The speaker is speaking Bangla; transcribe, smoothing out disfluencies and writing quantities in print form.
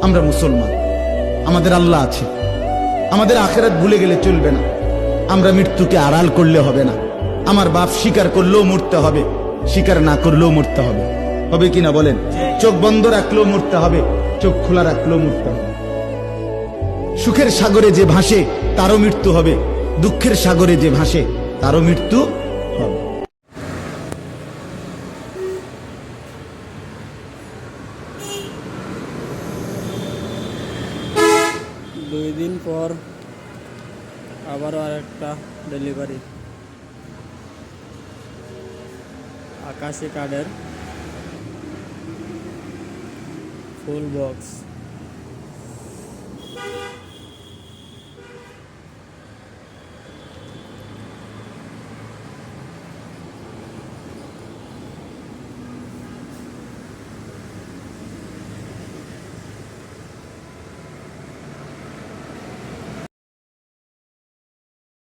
আমরা মুসলমান, আমাদের আল্লাহ আছে, আমাদের আখিরাত ভুলে গেলে চলবে না। আমরা মৃত্যুকে আড়াল করলে হবে না। আমার বাপ স্বীকার করলেও মরতে হবে, স্বীকার না করলেও মরতে হবে। হবে কিনা বলেন? চোখ বন্ধ রাখলেও মরতে হবে, চোখ খোলা রাখলেও মরতে হবে। সুখের সাগরে যে ভাসে তারও মৃত্যু হবে, দুঃখের সাগরে যে ভাসে তারও মৃত্যু হবে। 2 দিন পর আবারও আরেকটা ডেলিভারি, আকাশি কার্ডের ফুল বক্স।